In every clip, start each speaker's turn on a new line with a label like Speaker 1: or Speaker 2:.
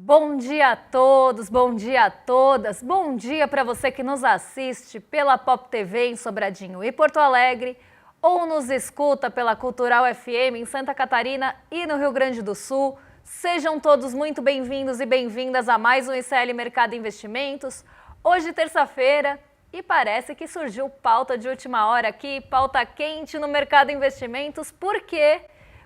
Speaker 1: Bom dia a todos, bom dia a todas, bom dia para você que nos assiste pela Pop TV em Sobradinho e Porto Alegre ou nos escuta pela Cultural FM em Santa Catarina e no Rio Grande do Sul. Sejam todos muito bem-vindos e bem-vindas a mais um ICL Mercado Investimentos. Hoje, terça-feira, e parece que surgiu pauta de última hora aqui, pauta quente no Mercado Investimentos, porque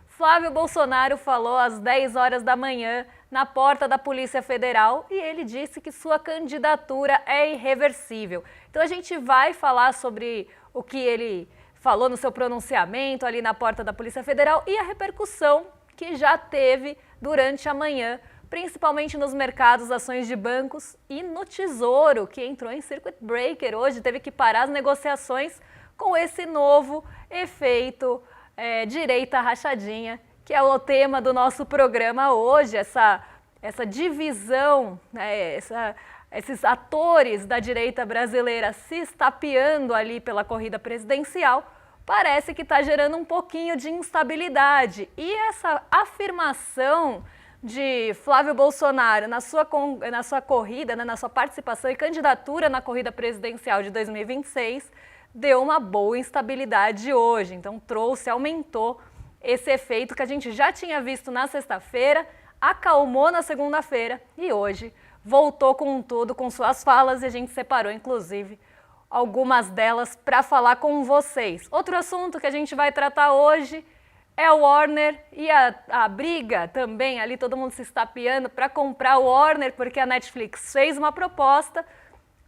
Speaker 1: Flávio Bolsonaro falou às 10 horas da manhã na porta da Polícia Federal e ele disse que sua candidatura é irreversível. Então a gente vai falar sobre o que ele falou no seu pronunciamento ali na porta da Polícia Federal e a repercussão que já teve durante a manhã, principalmente nos mercados, ações de bancos e no Tesouro, que entrou em circuit breaker hoje, teve que parar as negociações com esse novo efeito direita rachadinha, que é o tema do nosso programa hoje, essa divisão, né, esses atores da direita brasileira se estapeando ali pela corrida presidencial, parece que está gerando um pouquinho de instabilidade. E essa afirmação de Flávio Bolsonaro na sua corrida, né, na sua participação e candidatura na corrida presidencial de 2026, deu uma boa instabilidade hoje. Então aumentou esse efeito que a gente já tinha visto na sexta-feira, acalmou na segunda-feira e hoje voltou com tudo, com suas falas, e a gente separou, inclusive, algumas delas para falar com vocês. Outro assunto que a gente vai tratar hoje é o Warner e a briga também, ali todo mundo se estapeando para comprar o Warner, porque a Netflix fez uma proposta,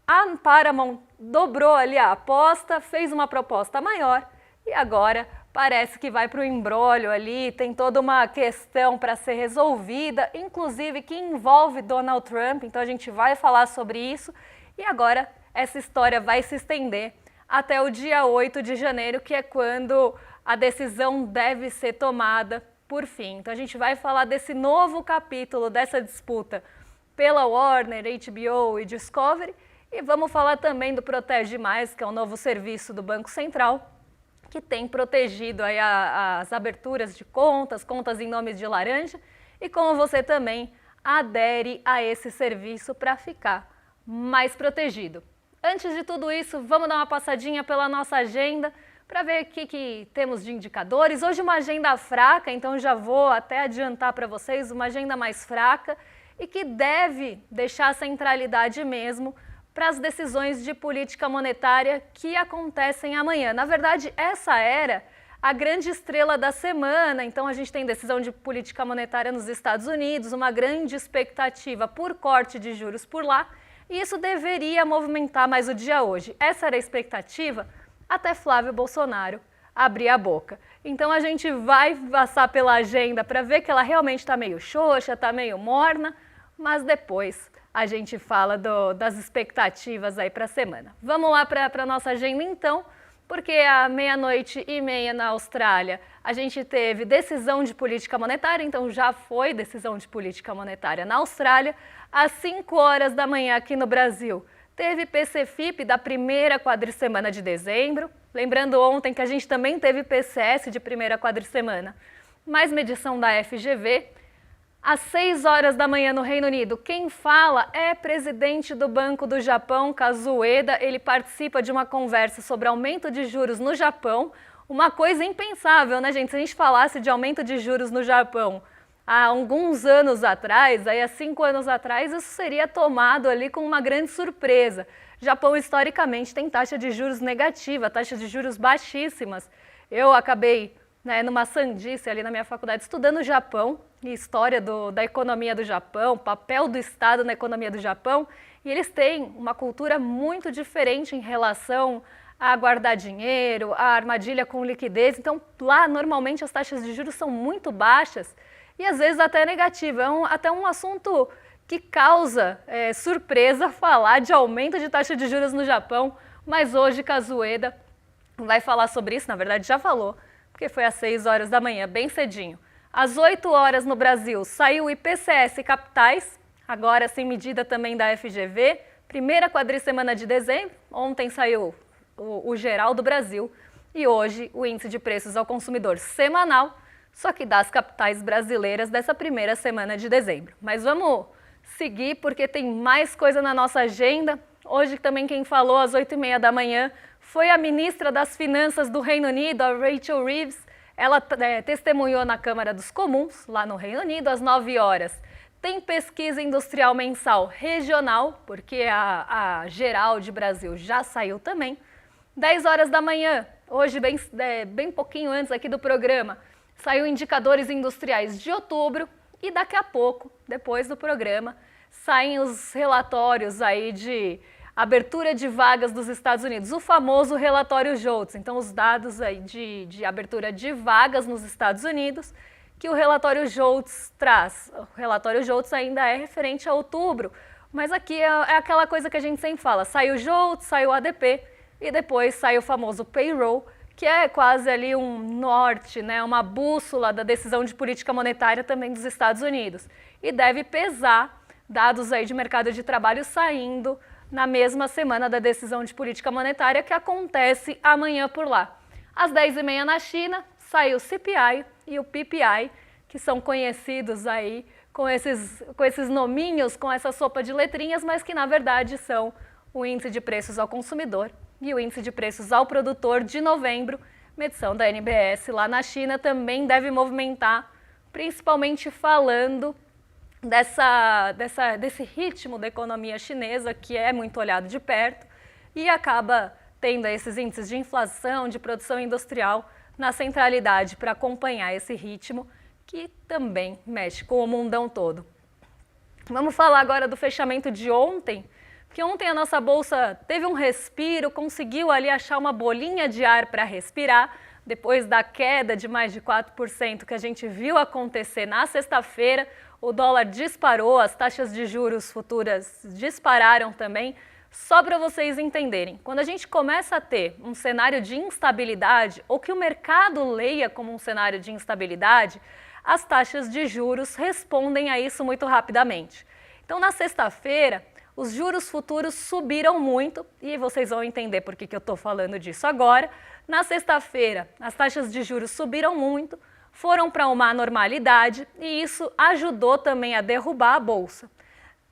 Speaker 1: a Paramount dobrou ali a aposta, fez uma proposta maior e agora parece que vai para o imbróglio ali, tem toda uma questão para ser resolvida, inclusive que envolve Donald Trump, então a gente vai falar sobre isso e agora essa história vai se estender até o dia 8 de janeiro, que é quando a decisão deve ser tomada por fim. Então a gente vai falar desse novo capítulo dessa disputa pela Warner, HBO e Discovery e vamos falar também do Protege Mais, que é o novo serviço do Banco Central, que tem protegido aí as aberturas de contas em nome de laranja, e como você também adere a esse serviço para ficar mais protegido. Antes de tudo isso, vamos dar uma passadinha pela nossa agenda para ver o que temos de indicadores. Hoje uma agenda fraca, então já vou até adiantar para vocês, uma agenda mais fraca e que deve deixar centralidade mesmo para as decisões de política monetária que acontecem amanhã. Na verdade, essa era a grande estrela da semana, então a gente tem decisão de política monetária nos Estados Unidos, uma grande expectativa por corte de juros por lá, e isso deveria movimentar mais o dia hoje. Essa era a expectativa até Flávio Bolsonaro abrir a boca. Então a gente vai passar pela agenda para ver que ela realmente está meio xoxa, está meio morna, mas depois a gente fala das expectativas aí para a semana. Vamos lá para a nossa agenda então, porque à 00:30 na Austrália a gente teve decisão de política monetária, então já foi decisão de política monetária na Austrália. Às 5 horas da manhã aqui no Brasil teve PCFIP da primeira quadricemana de dezembro. Lembrando ontem que a gente também teve PCS de primeira quadricemana, mais medição da FGV. Às 6 horas da manhã no Reino Unido, quem fala é presidente do Banco do Japão, Kazuo Ueda. Ele participa de uma conversa sobre aumento de juros no Japão. Uma coisa impensável, né, gente? Se a gente falasse de aumento de juros no Japão há alguns anos atrás, aí há 5 anos atrás, isso seria tomado ali com uma grande surpresa. Japão, historicamente, tem taxa de juros negativa, taxas de juros baixíssimas. Eu acabei numa sandice ali na minha faculdade estudando o Japão e história da economia do Japão, papel do Estado na economia do Japão, e eles têm uma cultura muito diferente em relação a guardar dinheiro, a armadilha com liquidez. Então lá normalmente as taxas de juros são muito baixas e às vezes até negativa. É até um assunto que causa surpresa falar de aumento de taxa de juros no Japão, mas hoje Kazuo Ueda vai falar sobre isso, na verdade já falou, porque foi às 6 horas da manhã, bem cedinho. Às 8 horas no Brasil saiu o IPCS Capitais, agora sem medida também da FGV, primeira quadricemana de dezembro. Ontem saiu o geral do Brasil e hoje o índice de preços ao consumidor semanal, só que das capitais brasileiras dessa primeira semana de dezembro. Mas vamos seguir porque tem mais coisa na nossa agenda. Hoje também quem falou às 8h30 da manhã foi a ministra das Finanças do Reino Unido, a Rachel Reeves. Ela testemunhou na Câmara dos Comuns, lá no Reino Unido, às 9 horas. Tem pesquisa industrial mensal regional, porque a geral de Brasil já saiu também. 10 horas da manhã, hoje bem pouquinho antes aqui do programa, saiu indicadores industriais de outubro e daqui a pouco, depois do programa, saem os relatórios aí de abertura de vagas dos Estados Unidos, o famoso relatório JOLTS. Então, os dados aí de abertura de vagas nos Estados Unidos, que o relatório JOLTS traz. O relatório JOLTS ainda é referente a outubro, mas aqui é aquela coisa que a gente sempre fala, sai o JOLTS, sai o ADP e depois sai o famoso payroll, que é quase ali um norte, né, uma bússola da decisão de política monetária também dos Estados Unidos. E deve pesar dados aí de mercado de trabalho saindo na mesma semana da decisão de política monetária que acontece amanhã por lá. Às 10h30 na China, sai o CPI e o PPI, que são conhecidos aí com esses nominhos, com essa sopa de letrinhas, mas que na verdade são o índice de preços ao consumidor e o índice de preços ao produtor de novembro. Medição da NBS lá na China também deve movimentar, principalmente falando desse ritmo da economia chinesa, que é muito olhado de perto, e acaba tendo esses índices de inflação, de produção industrial na centralidade para acompanhar esse ritmo, que também mexe com o mundão todo. Vamos falar agora do fechamento de ontem, porque ontem a nossa bolsa teve um respiro, conseguiu ali achar uma bolinha de ar para respirar, depois da queda de mais de 4% que a gente viu acontecer na sexta-feira. O dólar disparou, as taxas de juros futuras dispararam também. Só para vocês entenderem, quando a gente começa a ter um cenário de instabilidade, ou que o mercado leia como um cenário de instabilidade, as taxas de juros respondem a isso muito rapidamente. Então, na sexta-feira, os juros futuros subiram muito, e vocês vão entender por que eu estou falando disso agora. Na sexta-feira, as taxas de juros subiram muito, foram para uma anormalidade e isso ajudou também a derrubar a bolsa.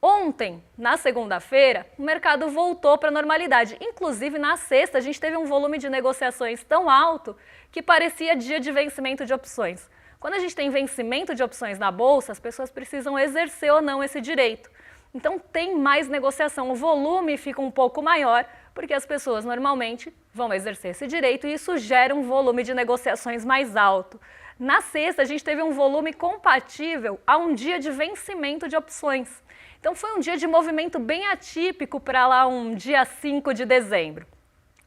Speaker 1: Ontem, na segunda-feira, o mercado voltou para a normalidade. Inclusive, na sexta, a gente teve um volume de negociações tão alto que parecia dia de vencimento de opções. Quando a gente tem vencimento de opções na bolsa, as pessoas precisam exercer ou não esse direito. Então, tem mais negociação, o volume fica um pouco maior, porque as pessoas normalmente vão exercer esse direito e isso gera um volume de negociações mais alto. Na sexta, a gente teve um volume compatível a um dia de vencimento de opções. Então, foi um dia de movimento bem atípico para lá um dia 5 de dezembro.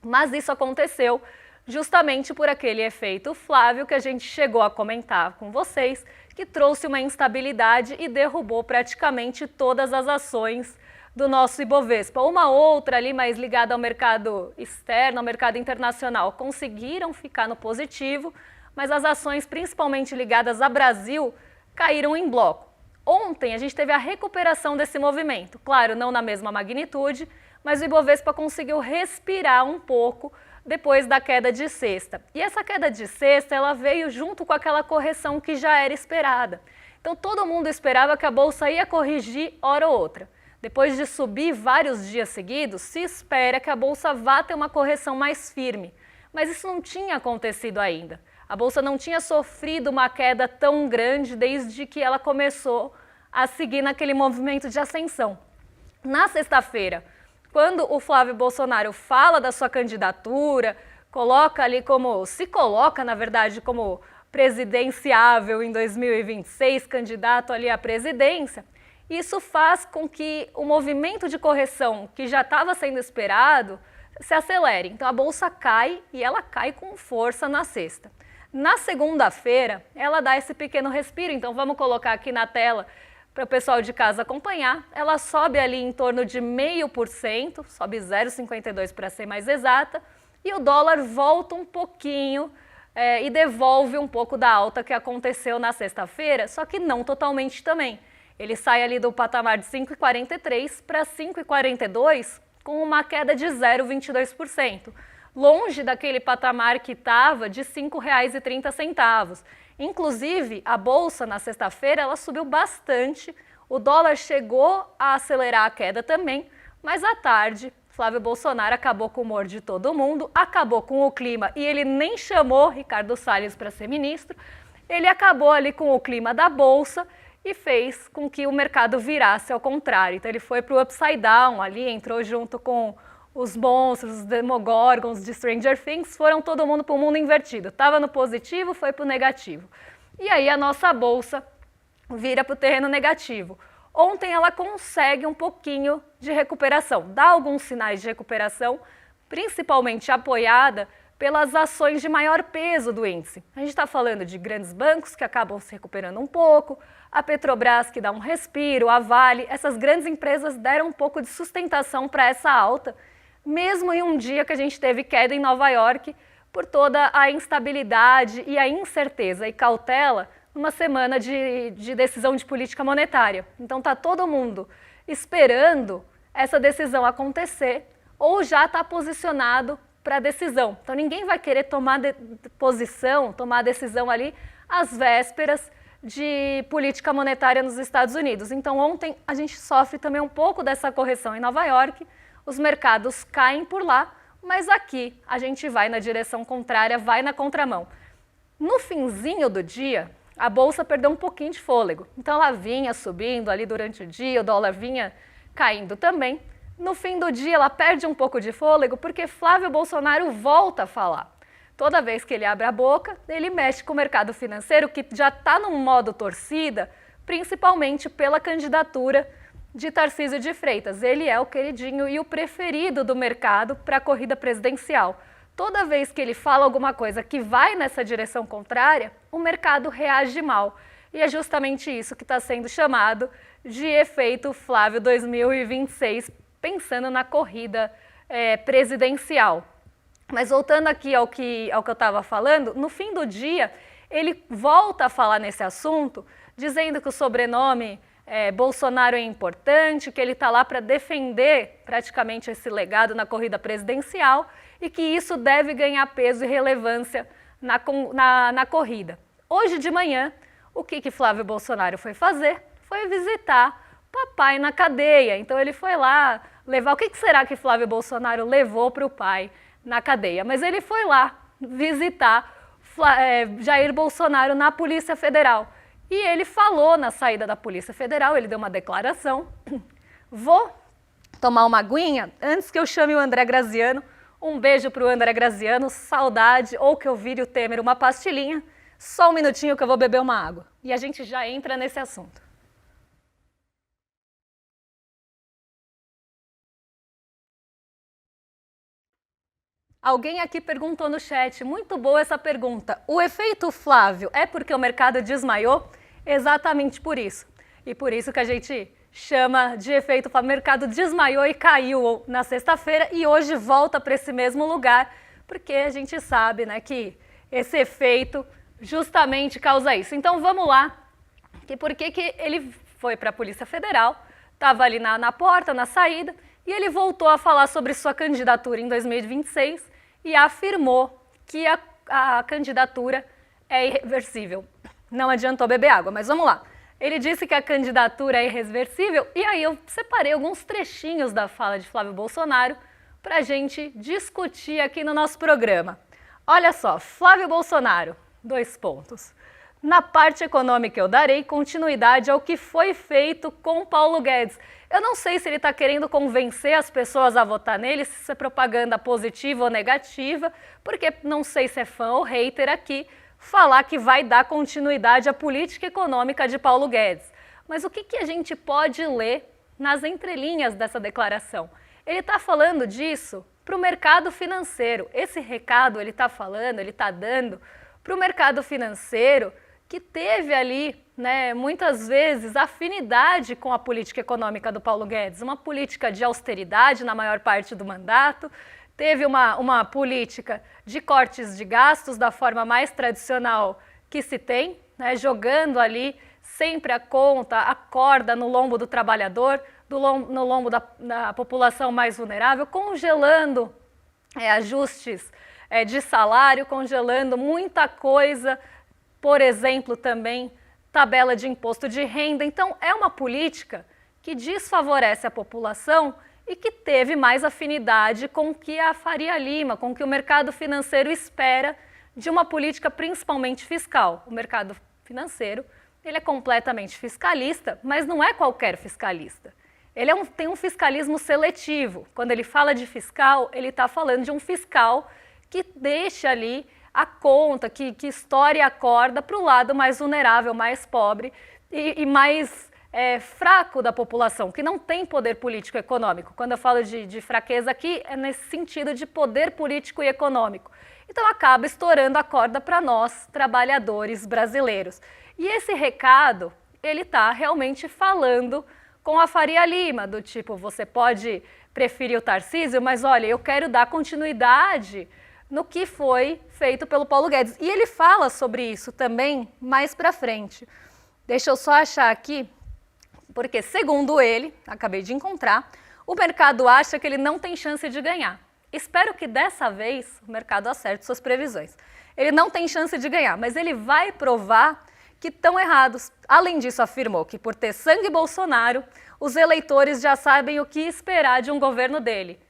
Speaker 1: Mas isso aconteceu justamente por aquele efeito Flávio que a gente chegou a comentar com vocês, que trouxe uma instabilidade e derrubou praticamente todas as ações do nosso Ibovespa. Uma outra ali mais ligada ao mercado externo, ao mercado internacional, conseguiram ficar no positivo, mas as ações principalmente ligadas a Brasil caíram em bloco. Ontem a gente teve a recuperação desse movimento, claro, não na mesma magnitude, mas o Ibovespa conseguiu respirar um pouco depois da queda de sexta. E essa queda de sexta, ela veio junto com aquela correção que já era esperada. Então todo mundo esperava que a bolsa ia corrigir hora ou outra. Depois de subir vários dias seguidos, se espera que a bolsa vá ter uma correção mais firme. Mas isso não tinha acontecido ainda. A bolsa não tinha sofrido uma queda tão grande desde que ela começou a seguir naquele movimento de ascensão. Na sexta-feira, quando o Flávio Bolsonaro fala da sua candidatura, se coloca, na verdade, como presidenciável em 2026, candidato ali à presidência, isso faz com que o movimento de correção que já estava sendo esperado se acelere. Então a bolsa cai e ela cai com força na sexta. Na segunda-feira, ela dá esse pequeno respiro, então vamos colocar aqui na tela para o pessoal de casa acompanhar. Ela sobe ali em torno de 0,5%, sobe 0,52 para ser mais exata, e o dólar volta um pouquinho e devolve um pouco da alta que aconteceu na sexta-feira, só que não totalmente também. Ele sai ali do patamar de 5,43 para 5,42 com uma queda de 0,22%. Longe daquele patamar que estava de R$ 5,30. Inclusive, a bolsa na sexta-feira ela subiu bastante, O dólar chegou a acelerar a queda também, mas à tarde, Flávio Bolsonaro acabou com o humor de todo mundo, acabou com o clima e ele nem chamou Ricardo Salles para ser ministro. Ele acabou ali com o clima da Bolsa e fez com que o mercado virasse ao contrário. Então ele foi para o upside down ali, entrou junto com os monstros, os demogorgons de Stranger Things, foram todo mundo para o mundo invertido. Estava no positivo, foi para o negativo. E aí a nossa Bolsa vira para o terreno negativo. Ontem ela consegue um pouquinho de recuperação, dá alguns sinais de recuperação, principalmente apoiada pelas ações de maior peso do índice. A gente está falando de grandes bancos que acabam se recuperando um pouco, a Petrobras que dá um respiro, a Vale, essas grandes empresas deram um pouco de sustentação para essa alta, mesmo em um dia que a gente teve queda em Nova York por toda a instabilidade e a incerteza e cautela numa semana de decisão de política monetária. Então está todo mundo esperando essa decisão acontecer ou já está posicionado para a decisão. Então ninguém vai querer tomar tomar decisão ali às vésperas de política monetária nos Estados Unidos. Então ontem a gente sofre também um pouco dessa correção em Nova York, os mercados caem por lá, mas aqui a gente vai na direção contrária, vai na contramão. No finzinho do dia, a Bolsa perdeu um pouquinho de fôlego. Então ela vinha subindo ali durante o dia, o dólar vinha caindo também. No fim do dia ela perde um pouco de fôlego porque Flávio Bolsonaro volta a falar. Toda vez que ele abre a boca, ele mexe com o mercado financeiro que já está num modo torcida, principalmente pela candidatura de Tarcísio de Freitas. Ele é o queridinho e o preferido do mercado para a corrida presidencial. Toda vez que ele fala alguma coisa que vai nessa direção contrária, o mercado reage mal. E é justamente isso que está sendo chamado de efeito Flávio 2026, pensando na corrida presidencial. Mas voltando aqui ao que eu estava falando, no fim do dia, ele volta a falar nesse assunto, dizendo que o sobrenome Bolsonaro é importante, que ele está lá para defender praticamente esse legado na corrida presidencial e que isso deve ganhar peso e relevância na corrida. Hoje de manhã, o que Flávio Bolsonaro foi fazer? Foi visitar papai na cadeia. Então ele foi lá levar... O que será que Flávio Bolsonaro levou para o pai na cadeia? Mas ele foi lá visitar Jair Bolsonaro na Polícia Federal. E ele falou na saída da Polícia Federal, ele deu uma declaração. Vou tomar uma aguinha antes que eu chame o André Graziano. Um beijo para o André Graziano, saudade, ou que eu vire o Temer uma pastilhinha. Só um minutinho que eu vou beber uma água. E a gente já entra nesse assunto. Alguém aqui perguntou no chat, muito boa essa pergunta. O efeito Flávio é porque o mercado desmaiou? Exatamente por isso. E por isso que a gente chama de efeito Flávio. O mercado desmaiou e caiu na sexta-feira e hoje volta para esse mesmo lugar, porque a gente sabe, né, que esse efeito justamente causa isso. Então vamos lá, por que ele foi para a Polícia Federal, estava ali na porta, na saída, e ele voltou a falar sobre sua candidatura em 2026 e afirmou que a candidatura é irreversível. Não adiantou beber água, mas vamos lá. Ele disse que a candidatura é irreversível e aí eu separei alguns trechinhos da fala de Flávio Bolsonaro para a gente discutir aqui no nosso programa. Olha só, Flávio Bolsonaro, 2 pontos. Na parte econômica eu darei continuidade ao que foi feito com Paulo Guedes. Eu não sei se ele está querendo convencer as pessoas a votar nele, se isso é propaganda positiva ou negativa, porque não sei se é fã ou hater aqui falar que vai dar continuidade à política econômica de Paulo Guedes. Mas o que a gente pode ler nas entrelinhas dessa declaração? Ele está falando disso para o mercado financeiro. Esse recado ele está falando, ele está dando para o mercado financeiro que teve ali, né, muitas vezes, afinidade com a política econômica do Paulo Guedes, uma política de austeridade na maior parte do mandato, teve uma política de cortes de gastos da forma mais tradicional que se tem, né, jogando ali sempre a conta, a corda no lombo do trabalhador, no lombo da população mais vulnerável, congelando ajustes de salário, congelando muita coisa, por exemplo, também tabela de imposto de renda. Então, é uma política que desfavorece a população e que teve mais afinidade com o que a Faria Lima, com o que o mercado financeiro espera de uma política principalmente fiscal. O mercado financeiro, ele é completamente fiscalista, mas não é qualquer fiscalista. Ele tem um fiscalismo seletivo. Quando ele fala de fiscal, ele está falando de um fiscal que deixa ali a conta, que estoure a corda para o lado mais vulnerável, mais pobre e mais fraco da população, que não tem poder político e econômico. Quando eu falo de fraqueza aqui, é nesse sentido de poder político e econômico. Então acaba estourando a corda para nós, trabalhadores brasileiros. E esse recado, ele está realmente falando com a Faria Lima, do tipo, você pode preferir o Tarcísio, mas olha, eu quero dar continuidade no que foi feito pelo Paulo Guedes. E ele fala sobre isso também mais para frente. Deixa eu só achar aqui, porque segundo ele, acabei de encontrar, o mercado acha que ele não tem chance de ganhar. Espero que dessa vez o mercado acerte suas previsões. Ele não tem chance de ganhar, mas ele vai provar que estão errados. Além disso, afirmou que por ter sangue Bolsonaro, os eleitores já sabem o que esperar de um governo dele.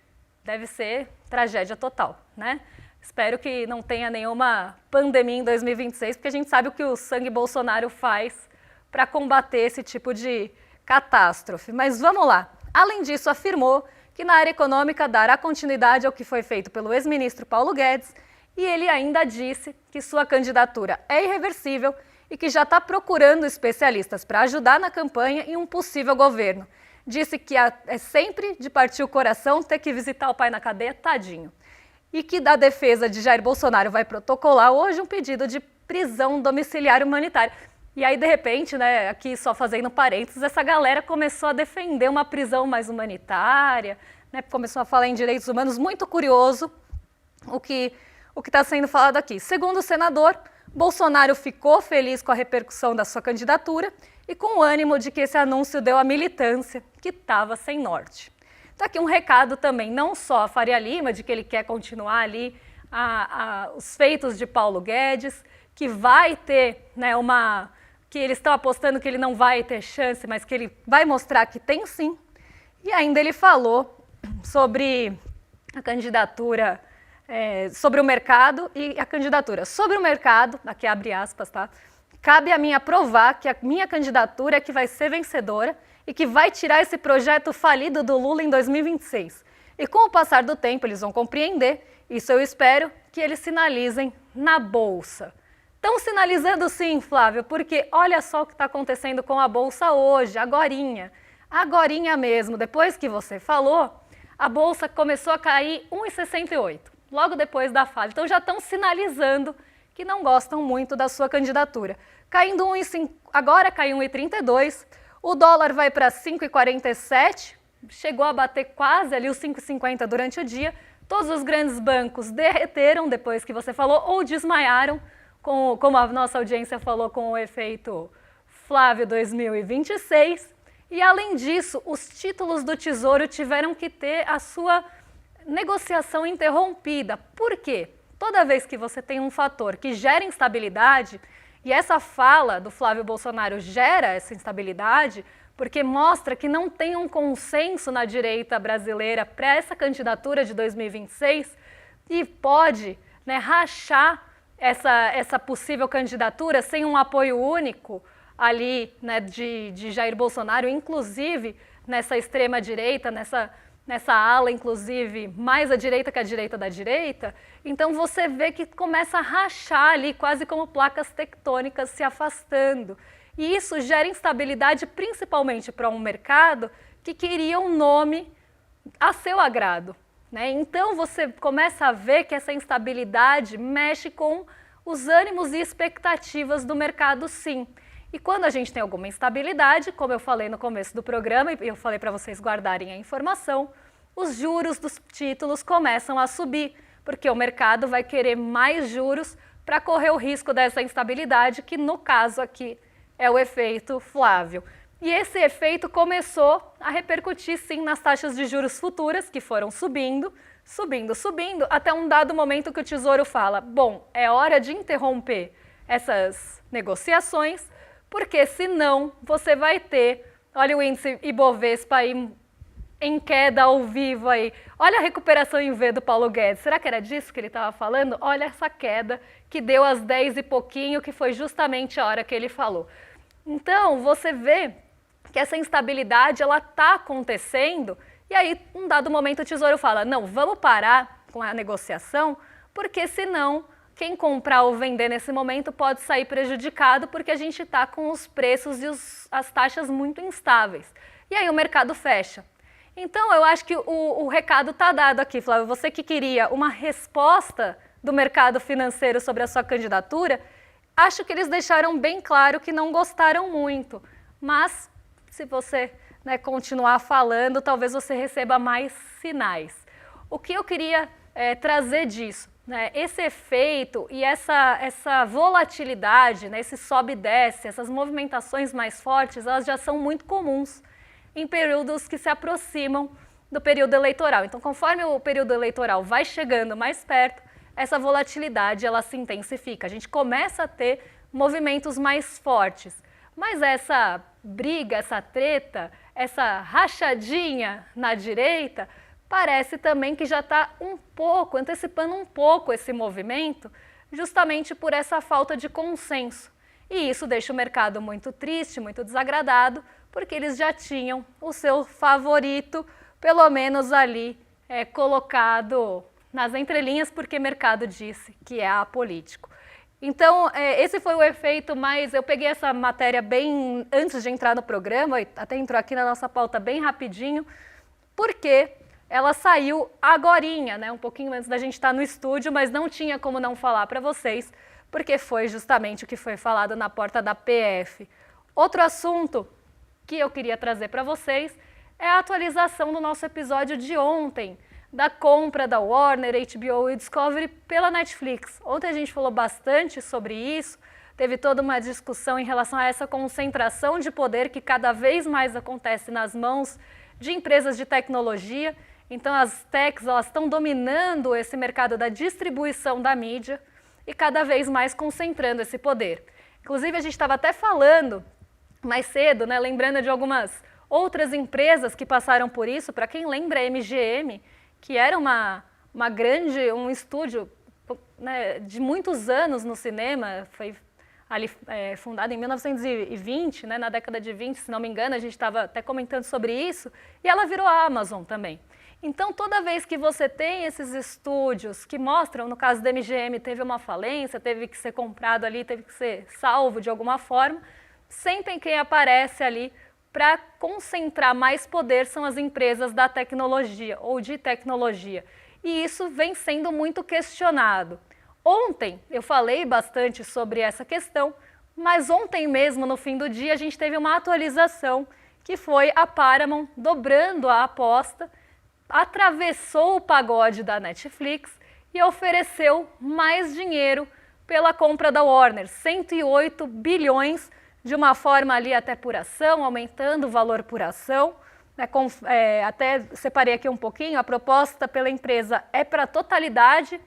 Speaker 1: Deve ser tragédia total, né? Espero que não tenha nenhuma pandemia em 2026, porque a gente sabe o que o sangue Bolsonaro faz para combater esse tipo de catástrofe. Mas vamos lá. Além disso, afirmou que na área econômica dará continuidade ao que foi feito pelo ex-ministro Paulo Guedes e ele ainda disse que sua candidatura é irreversível e que já está procurando especialistas para ajudar na campanha em um possível governo. Disse que é sempre de partir o coração ter que visitar o pai na cadeia, tadinho. E que da defesa de Jair Bolsonaro vai protocolar hoje um pedido de prisão domiciliar humanitária. E aí, de repente, né, aqui só fazendo parênteses, essa galera começou a defender uma prisão mais humanitária, né, começou a falar em direitos humanos, muito curioso o que está sendo falado aqui. Segundo o senador, Bolsonaro ficou feliz com a repercussão da sua candidatura e com o ânimo de que esse anúncio deu à militância, que estava sem norte. Está aqui um recado também, não só a Faria Lima, de que ele quer continuar ali os feitos de Paulo Guedes, que vai ter, né, que eles estão apostando que ele não vai ter chance, mas que ele vai mostrar que tem sim. E ainda ele falou sobre a candidatura, sobre o mercado e a candidatura. Sobre o mercado, aqui abre aspas, tá? Cabe a mim aprovar que a minha candidatura é que vai ser vencedora e que vai tirar esse projeto falido do Lula em 2026. E com o passar do tempo eles vão compreender, isso eu espero, que eles sinalizem na Bolsa. Estão sinalizando sim, Flávio, porque olha só o que está acontecendo com a Bolsa hoje, agorinha mesmo, depois que você falou, a Bolsa começou a cair 1,68, logo depois da fala. Então já estão sinalizando que não gostam muito da sua candidatura. Caindo agora caiu 1,32, o dólar vai para 5,47, chegou a bater quase ali os 5,50 durante o dia. Todos os grandes bancos derreteram depois que você falou ou desmaiaram, como a nossa audiência falou, com o efeito Flávio 2026. E além disso, os títulos do Tesouro tiveram que ter a sua negociação interrompida. Por quê? Toda vez que você tem um fator que gera instabilidade, e essa fala do Flávio Bolsonaro gera essa instabilidade, porque mostra que não tem um consenso na direita brasileira para essa candidatura de 2026 e pode, né, rachar essa possível candidatura sem um apoio único ali, né, de Jair Bolsonaro, inclusive nessa extrema-direita, nessa ala, inclusive, mais à direita que a direita da direita. Então você vê que começa a rachar ali, quase como placas tectônicas se afastando. E isso gera instabilidade principalmente para um mercado que queria um nome a seu agrado, né? Então você começa a ver que essa instabilidade mexe com os ânimos e expectativas do mercado, sim. E quando a gente tem alguma instabilidade, como eu falei no começo do programa, e eu falei para vocês guardarem a informação, os juros dos títulos começam a subir, porque o mercado vai querer mais juros para correr o risco dessa instabilidade, que no caso aqui é o efeito Flávio. E esse efeito começou a repercutir sim nas taxas de juros futuras, que foram subindo, até um dado momento que o Tesouro fala, bom, é hora de interromper essas negociações, porque senão você vai ter, olha o índice Ibovespa aí em queda ao vivo aí. Olha a recuperação em V do Paulo Guedes. Será que era disso que ele estava falando? Olha essa queda que deu às 10 e pouquinho, que foi justamente a hora que ele falou. Então, você vê que essa instabilidade ela está acontecendo e aí, um dado momento, o Tesouro fala, não, vamos parar com a negociação, porque senão quem comprar ou vender nesse momento pode sair prejudicado porque a gente está com os preços e as taxas muito instáveis. E aí o mercado fecha. Então, eu acho que o recado está dado aqui, Flávio. Você que queria uma resposta do mercado financeiro sobre a sua candidatura, acho que eles deixaram bem claro que não gostaram muito. Mas, se você continuar falando, talvez você receba mais sinais. O que eu queria trazer disso? Esse efeito e essa volatilidade, esse sobe e desce, essas movimentações mais fortes, elas já são muito comuns em períodos que se aproximam do período eleitoral. Então, conforme o período eleitoral vai chegando mais perto, essa volatilidade ela se intensifica. A gente começa a ter movimentos mais fortes. Mas essa briga, essa treta, essa rachadinha na direita, parece também que já está antecipando um pouco esse movimento, justamente por essa falta de consenso. E isso deixa o mercado muito triste, muito desagradado, porque eles já tinham o seu favorito, pelo menos ali, colocado nas entrelinhas, porque o mercado disse que é apolítico. Então, esse foi o efeito, mas eu peguei essa matéria bem antes de entrar no programa, até entrou aqui na nossa pauta bem rapidinho, porque ela saiu agorinha, um pouquinho antes da gente estar no estúdio, mas não tinha como não falar para vocês, porque foi justamente o que foi falado na porta da PF. Outro assunto que eu queria trazer para vocês é a atualização do nosso episódio de ontem, da compra da Warner, HBO e Discovery pela Netflix. Ontem a gente falou bastante sobre isso, teve toda uma discussão em relação a essa concentração de poder que cada vez mais acontece nas mãos de empresas de tecnologia. Então as techs elas estão dominando esse mercado da distribuição da mídia e cada vez mais concentrando esse poder. Inclusive a gente estava até falando mais cedo, lembrando de algumas outras empresas que passaram por isso. Para quem lembra, a MGM, que era um estúdio de muitos anos no cinema, foi ali fundada em 1920, na década de 20, se não me engano, a gente estava até comentando sobre isso, e ela virou a Amazon também. Então, toda vez que você tem esses estúdios que mostram, no caso da MGM, teve uma falência, teve que ser comprado ali, teve que ser salvo de alguma forma, sempre quem aparece ali para concentrar mais poder são as empresas da tecnologia ou de tecnologia. E isso vem sendo muito questionado. Ontem eu falei bastante sobre essa questão, mas ontem mesmo, no fim do dia, a gente teve uma atualização que foi a Paramount dobrando a aposta, atravessou o pagode da Netflix e ofereceu mais dinheiro pela compra da Warner, 108 bilhões, de uma forma ali até por ação, aumentando o valor por ação. Até separei aqui um pouquinho, a proposta pela empresa é para a totalidade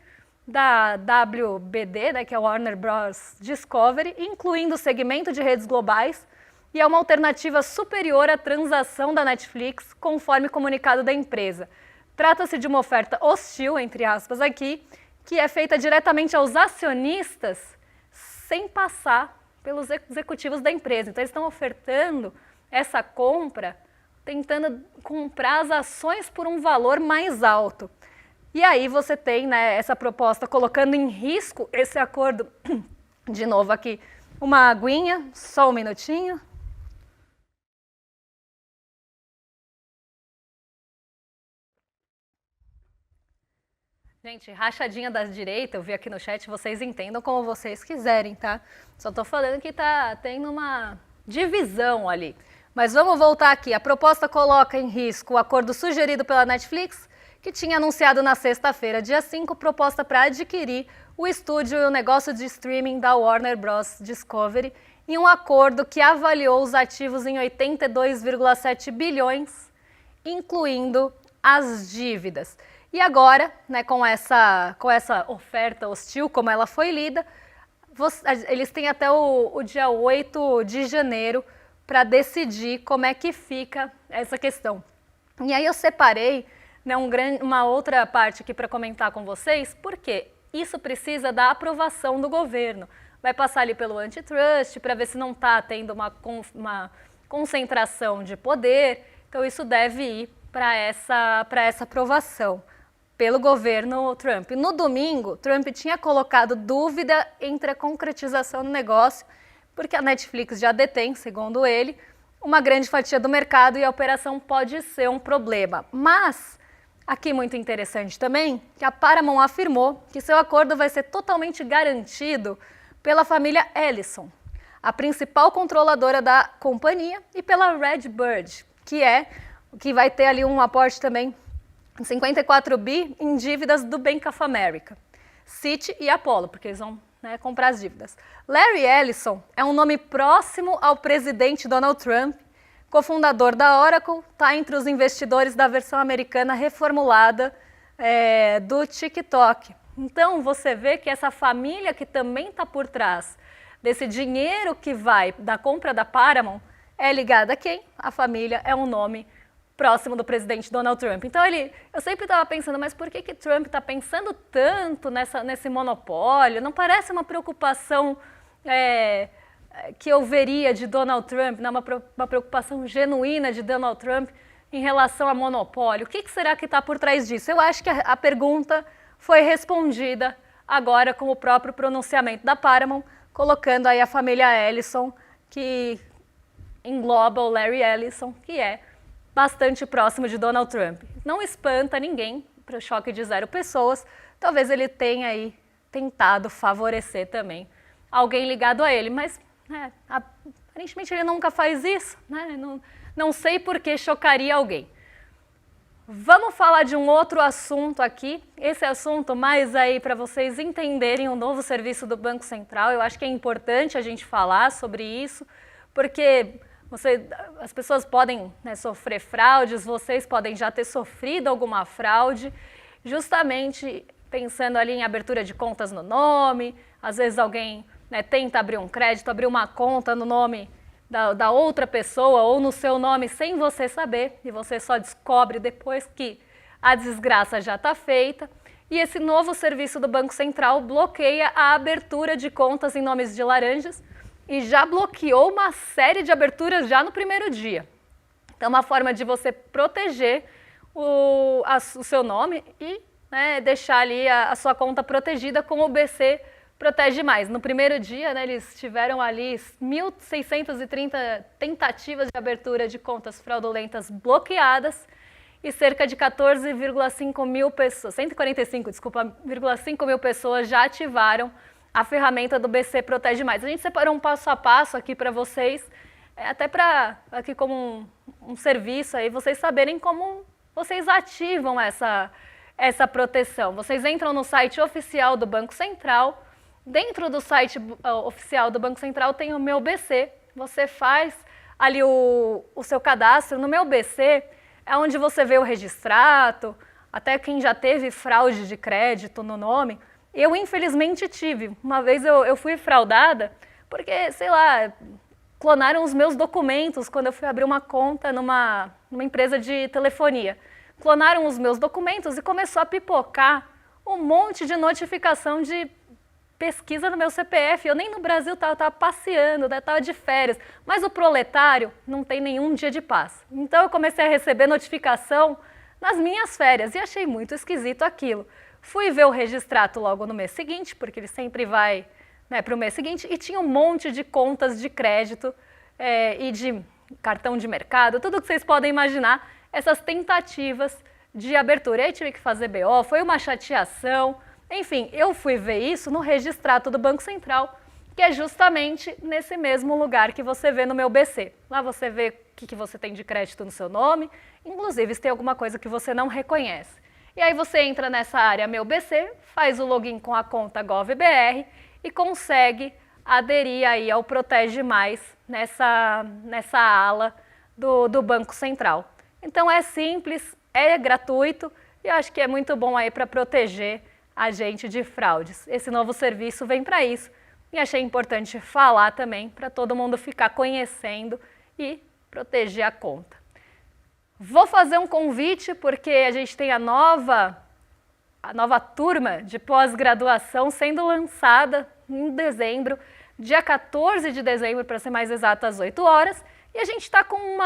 Speaker 1: da WBD, que é o Warner Bros. Discovery, incluindo o segmento de redes globais, e é uma alternativa superior à transação da Netflix, conforme comunicado da empresa. Trata-se de uma oferta hostil, entre aspas aqui, que é feita diretamente aos acionistas, sem passar pelos executivos da empresa. Então, eles estão ofertando essa compra, tentando comprar as ações por um valor mais alto. E aí você tem essa proposta colocando em risco esse acordo. De novo aqui, uma aguinha, só um minutinho. Gente, rachadinha da direita, eu vi aqui no chat, vocês entendam como vocês quiserem, tá? Só tô falando que tá tendo uma divisão ali. Mas vamos voltar aqui. A proposta coloca em risco o acordo sugerido pela Netflix, que tinha anunciado na sexta-feira, dia 5, proposta para adquirir o estúdio e o negócio de streaming da Warner Bros. Discovery, em um acordo que avaliou os ativos em 82,7 bilhões, incluindo as dívidas. E agora, com essa oferta hostil, como ela foi lida, eles têm até o dia 8 de janeiro para decidir como é que fica essa questão. E aí eu separei, né, uma outra parte aqui para comentar com vocês, porque isso precisa da aprovação do governo. Vai passar ali pelo antitrust para ver se não está tendo uma concentração de poder, então isso deve ir para essa aprovação pelo governo Trump. No domingo, Trump tinha colocado dúvida entre a concretização do negócio, porque a Netflix já detém, segundo ele, uma grande fatia do mercado e a operação pode ser um problema. Mas, aqui muito interessante também, que a Paramount afirmou que seu acordo vai ser totalmente garantido pela família Ellison, a principal controladora da companhia, e pela Redbird, que vai ter ali um aporte também de 54 bi em dívidas do Bank of America, Citi e Apollo, porque eles vão, né, comprar as dívidas. Larry Ellison é um nome próximo ao presidente Donald Trump, cofundador da Oracle, está entre os investidores da versão americana reformulada do TikTok. Então você vê que essa família que também está por trás desse dinheiro que vai da compra da Paramount é ligada a quem? A família é um nome próximo do presidente Donald Trump. Então eu sempre estava pensando, mas por que Trump está pensando tanto nesse monopólio? Não parece uma preocupação que eu veria de Donald Trump, né? Uma preocupação genuína de Donald Trump em relação a monopólio. O que será que está por trás disso? Eu acho que a pergunta foi respondida agora com o próprio pronunciamento da Paramount, colocando aí a família Ellison, que engloba o Larry Ellison, que é bastante próximo de Donald Trump. Não espanta ninguém, para o choque de 0 pessoas, talvez ele tenha aí tentado favorecer também alguém ligado a ele, mas aparentemente ele nunca faz isso, né? Não sei por que chocaria alguém. Vamos falar de um outro assunto aqui, esse assunto mais aí para vocês entenderem o novo serviço do Banco Central. Eu acho que é importante a gente falar sobre isso, porque as pessoas podem, né, sofrer fraudes, vocês podem já ter sofrido alguma fraude, justamente pensando ali em abertura de contas no nome. Às vezes alguém, né, tenta abrir um crédito, abrir uma conta no nome da outra pessoa ou no seu nome sem você saber, e você só descobre depois que a desgraça já está feita. E esse novo serviço do Banco Central bloqueia a abertura de contas em nomes de laranjas, e já bloqueou uma série de aberturas já no primeiro dia. Então, uma forma de você proteger o seu nome e, né, deixar ali a sua conta protegida como o BC protege mais. No primeiro dia, né, eles tiveram ali 1.630 tentativas de abertura de contas fraudulentas bloqueadas e cerca de 14,5 mil pessoas, 145,5 mil pessoas já ativaram a ferramenta do BC Protege Mais. A gente separou um passo a passo aqui para vocês, até para aqui como um serviço aí, vocês saberem como vocês ativam essa proteção. Vocês entram no site oficial do Banco Central. Dentro do site oficial do Banco Central tem o Meu BC. Você faz ali o seu cadastro. No Meu BC é onde você vê o registrato, até quem já teve fraude de crédito no nome. Eu, infelizmente, tive. Uma vez eu fui fraudada porque, sei lá, clonaram os meus documentos quando eu fui abrir uma conta numa empresa de telefonia. Clonaram os meus documentos e começou a pipocar um monte de notificação de pesquisa no meu CPF. Eu nem no Brasil estava passeando, estava de férias. Mas o proletário não tem nenhum dia de paz. Então eu comecei a receber notificação nas minhas férias e achei muito esquisito aquilo. Fui ver o registrato logo no mês seguinte, porque ele sempre vai, né, para o mês seguinte, e tinha um monte de contas de crédito e de cartão de mercado, tudo que vocês podem imaginar, essas tentativas de abertura. E aí tive que fazer BO, foi uma chateação. Enfim, eu fui ver isso no registrato do Banco Central, que é justamente nesse mesmo lugar que você vê no Meu BC. Lá você vê o que você tem de crédito no seu nome, inclusive se tem alguma coisa que você não reconhece. E aí você entra nessa área Meu BC, faz o login com a conta GovBR e consegue aderir aí ao Protege Mais nessa ala do Banco Central. Então é simples, é gratuito e acho que é muito bom aí para proteger a gente de fraudes. Esse novo serviço vem para isso, e achei importante falar também para todo mundo ficar conhecendo e proteger a conta. Vou fazer um convite porque a gente tem a nova turma de pós-graduação sendo lançada em dezembro, dia 14 de dezembro, para ser mais exato, às 8 horas. E a gente está com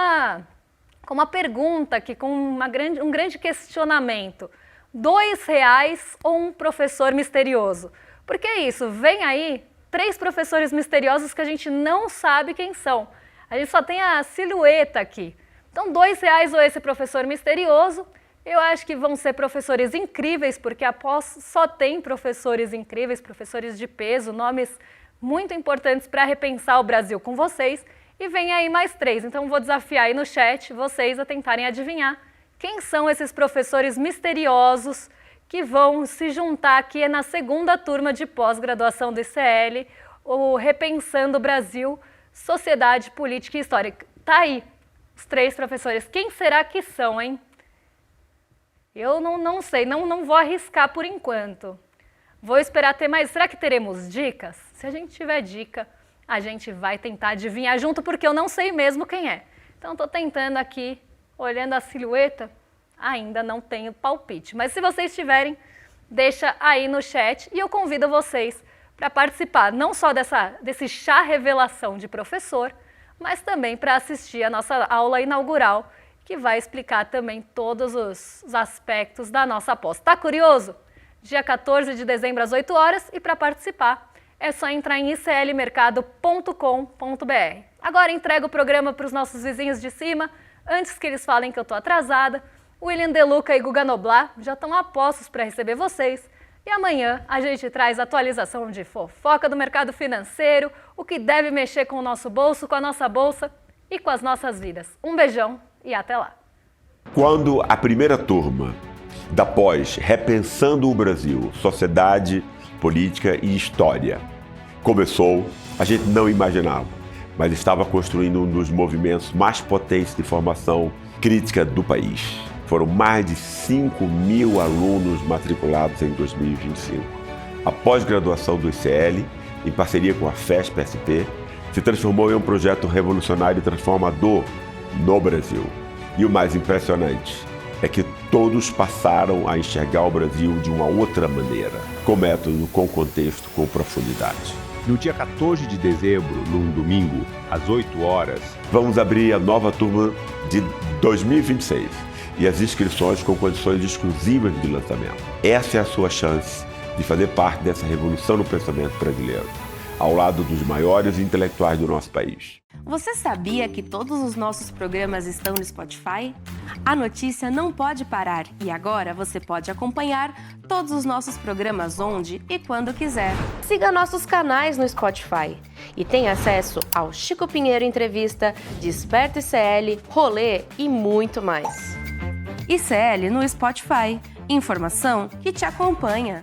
Speaker 1: uma pergunta aqui, com um grande questionamento. R$ 2 ou um professor misterioso? Porque é isso, vem aí 3 professores misteriosos que a gente não sabe quem são. A gente só tem a silhueta aqui. Então, R$ 2 ou esse professor misterioso, eu acho que vão ser professores incríveis, porque a pós só tem professores incríveis, professores de peso, nomes muito importantes para repensar o Brasil com vocês. E vem aí mais 3, então vou desafiar aí no chat vocês a tentarem adivinhar quem são esses professores misteriosos que vão se juntar aqui na segunda turma de pós-graduação do ICL, o Repensando o Brasil, Sociedade, Política e História. Tá aí. Os 3 professores, quem será que são, hein? Eu não sei, não vou arriscar por enquanto. Vou esperar ter mais. Será que teremos dicas? Se a gente tiver dica, a gente vai tentar adivinhar junto, porque eu não sei mesmo quem é. Então, estou tentando aqui, olhando a silhueta, ainda não tenho palpite. Mas se vocês tiverem, deixa aí no chat e eu convido vocês para participar não só desse chá revelação de professor, mas também para assistir a nossa aula inaugural, que vai explicar também todos os aspectos da nossa pós. Tá curioso? Dia 14 de dezembro às 8 horas e para participar é só entrar em iclmercado.com.br. Agora entrego o programa para os nossos vizinhos de cima, antes que eles falem que eu estou atrasada. William Deluca e Guga Noblar já estão a postos para receber vocês. E amanhã a gente traz atualização de fofoca do mercado financeiro, o que deve mexer com o nosso bolso, com a nossa bolsa e com as nossas vidas. Um beijão e até lá!
Speaker 2: Quando a primeira turma da pós Repensando o Brasil, Sociedade, Política e História começou, a gente não imaginava, mas estava construindo um dos movimentos mais potentes de formação crítica do país. Foram mais de 5.000 alunos matriculados em 2025. A pós-graduação do ICL, em parceria com a FESP-SP, se transformou em um projeto revolucionário e transformador no Brasil. E o mais impressionante é que todos passaram a enxergar o Brasil de uma outra maneira, com método, com contexto, com profundidade.
Speaker 3: No dia 14 de dezembro, num domingo, às 8 horas,
Speaker 2: vamos abrir a nova turma de 2026 e as inscrições com condições exclusivas de lançamento. Essa é a sua chance de fazer parte dessa revolução no pensamento brasileiro, ao lado dos maiores intelectuais do nosso país.
Speaker 4: Você sabia que todos os nossos programas estão no Spotify? A notícia não pode parar e agora você pode acompanhar todos os nossos programas onde e quando quiser. Siga nossos canais no Spotify e tenha acesso ao Chico Pinheiro Entrevista, Desperta ICL, Rolê e muito mais. ICL no Spotify. Informação que te acompanha.